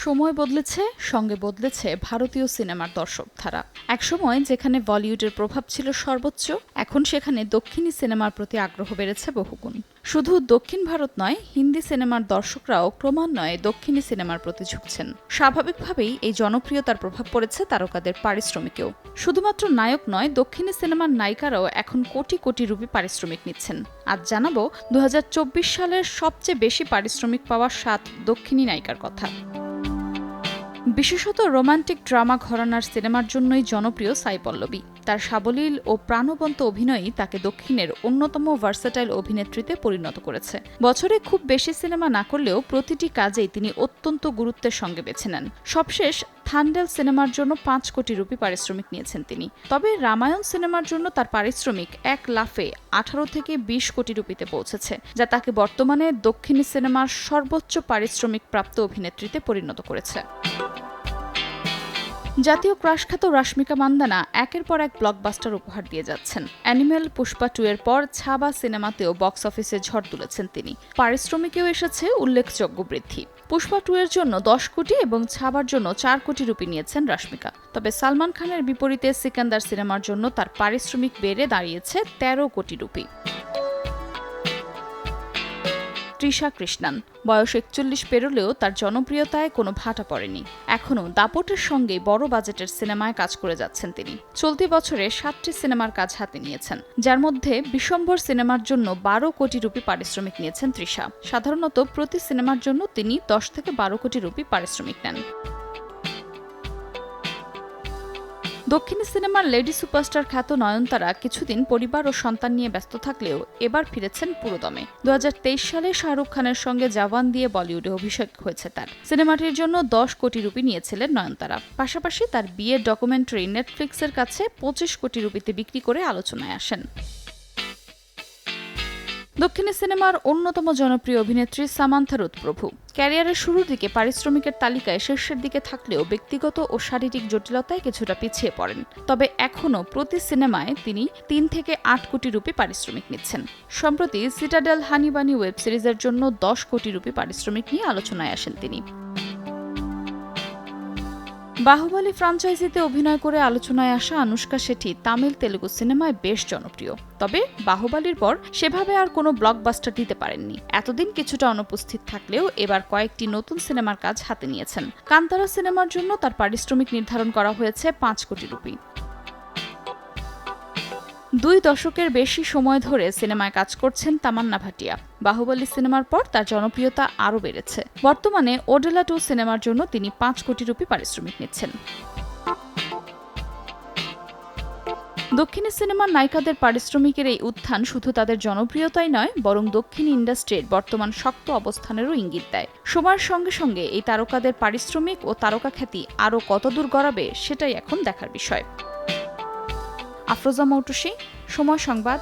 সময় বদলেছে, সঙ্গে বদলেছে ভারতীয় সিনেমার দর্শকধারা। একসময় যেখানে বলিউডের প্রভাব ছিল সর্বোচ্চ, এখন সেখানে দক্ষিণী সিনেমার প্রতি আগ্রহ বেড়েছে বহুগুণ। শুধু দক্ষিণ ভারত নয়, হিন্দি সিনেমার দর্শকরাও ক্রমান্বয়ে দক্ষিণী সিনেমার প্রতি ঝুঁকছেন। স্বাভাবিকভাবেই এই জনপ্রিয়তার প্রভাব পড়েছে তারকাদের পারিশ্রমিকেও। শুধুমাত্র নায়ক নয়, দক্ষিণী সিনেমার নায়িকারাও এখন কোটি কোটি রুপি পারিশ্রমিক নিচ্ছেন। আজ জানাবো 2024 সালের সবচেয়ে বেশি পারিশ্রমিক পাওয়া 7 দক্ষিণী নায়িকার কথা। বিশেষত রোমান্টিক ড্রামা ঘরানার সিনেমার জন্যই জনপ্রিয় সাই পল্লবী। তার সাবলীল ও প্রাণবন্ত অভিনয়ই তাকে দক্ষিণের অন্যতম ভার্সেটাইল অভিনেত্রীতে পরিণত করেছে। বছরে খুব বেশি সিনেমা না করলেও প্রতিটি কাজেই তিনি অত্যন্ত গুরুত্বের সঙ্গে বেছে নেন। সবশেষ থান্ডেল সিনেমার জন্য 5 কোটি রুপি পারিশ্রমিক নিয়েছেন তিনি। তবে রামায়ণ সিনেমার জন্য তার পারিশ্রমিক এক লাফে 18 থেকে 20 কোটি রুপিতে পৌঁছেছে, যা তাকে বর্তমানে দক্ষিণী সিনেমার সর্বোচ্চ পারিশ্রমিক প্রাপ্ত অভিনেত্রীতে পরিণত করেছে। জাতীয় ক্রাশখ্যাত রাশমিকা মান্দানা একের পর এক ব্লকবাস্টার উপহার দিয়ে যাচ্ছেন। অ্যানিমেল, পুষ্পা 2 এর পর ছাবা সিনেমাতেও বক্স অফিসে ঝড় তুলেছেন তিনি। পারিশ্রমিকেও এসেছে উল্লেখযোগ্য বৃদ্ধি। পুষ্পা 2 এর জন্য 10 কোটি এবং ছাবার জন্য 4 কোটি রুপি নিয়েছেন রাশমিকা। তবে সালমান খানের বিপরীতে সিকান্দার সিনেমার জন্য তার পারিশ্রমিক বেড়ে দাঁড়িয়েছে 13 কোটি রুপি। তৃষা কৃষ্ণান বয়স 41 পেরোলেও তার জনপ্রিয়তায় কোনো ভাটা পড়েনি। এখনও দাপটের সঙ্গে বড় বাজেটের সিনেমায় কাজ করে যাচ্ছেন তিনি। চলতি বছরে 7টি সিনেমার কাজ হাতে নিয়েছেন, যার মধ্যে বিশ্বম্ভর সিনেমার জন্য 12 কোটি রুপি পারিশ্রমিক নিয়েছেন তৃষা। সাধারণত প্রতি সিনেমার জন্য তিনি 10 থেকে 12 কোটি রুপি পারিশ্রমিক নেন। দক্ষিণী সিনেমার লেডি সুপারস্টার খ্যাত নয়নতারা কিছুদিন পরিবার ও সন্তান নিয়ে ব্যস্ত থাকলেও এবার ফিরেছেন পুরোদমে। 2023 সালে শাহরুখ খানের সঙ্গে জওয়ান দিয়ে বলিউডে অভিষেক হয়েছে তার। সিনেমাটির জন্য 10 কোটি রুপি নিয়েছিলেন নয়নতারা। পাশাপাশি তার বিয়ের ডকুমেন্টারি নেটফ্লিক্সের কাছে 25 কোটি রুপিতে বিক্রি করে আলোচনায় আসেন। দক্ষিণী সিনেমার অন্যতম জনপ্রিয় অভিনেত্রী সামান্থা রুথ প্রভু ক্যারিয়ারের শুরুর দিকে পারিশ্রমিকের তালিকায় শীর্ষের দিকে থাকলেও ব্যক্তিগত ও শারীরিক জটিলতায় কিছুটা পিছিয়ে পড়েন। তবে এখনও প্রতি সিনেমায় তিনি 3 থেকে 8 কোটি রুপি পারিশ্রমিক নিচ্ছেন। সম্প্রতি সিটাডেল হানিবানি ওয়েব সিরিজের জন্য 10 কোটি রুপি পারিশ্রমিক নিয়ে আলোচনায় আসেন তিনি। বাহুবলী ফ্র্যাঞ্চাইজিতে অভিনয় করে আলোচনায় আসা আনুশকা শেঠি তামিল তেলুগু সিনেমায় বেশ জনপ্রিয়। তবে বাহুবলীর পর সেভাবে আর কোনো ব্লকবাস্টার দিতে পারেননি। এতদিন কিছুটা অনুপস্থিত থাকলেও এবার কয়েকটি নতুন সিনেমার কাজ হাতে নিয়েছেন। কান্তারা সিনেমার জন্য তার পারিশ্রমিক নির্ধারণ করা হয়েছে 5 কোটি রুপি। 2 দশকের বেশি সময় ধরে সিনেমায় কাজ করছেন তামান্না ভাটিয়া। বাহুবলী সিনেমার পর তার জনপ্রিয়তা আরও বেড়েছে। বর্তমানে ওডেলা 2 সিনেমার জন্য তিনি 5 কোটি রুপি পারিশ্রমিক নিচ্ছেন। দক্ষিণী সিনেমার নায়িকাদের পারিশ্রমিকের এই উত্থান শুধু তাদের জনপ্রিয়তাই নয়, বরং দক্ষিণী ইন্ডাস্ট্রির বর্তমান শক্ত অবস্থানেরও ইঙ্গিত দেয়। সময়ের সঙ্গে সঙ্গে এই তারকাদের পারিশ্রমিক ও তারকা খ্যাতি আরও কতদূর গড়াবে সেটাই এখন দেখার বিষয়। আফরোজা মৌটুসী, সময় সংবাদ।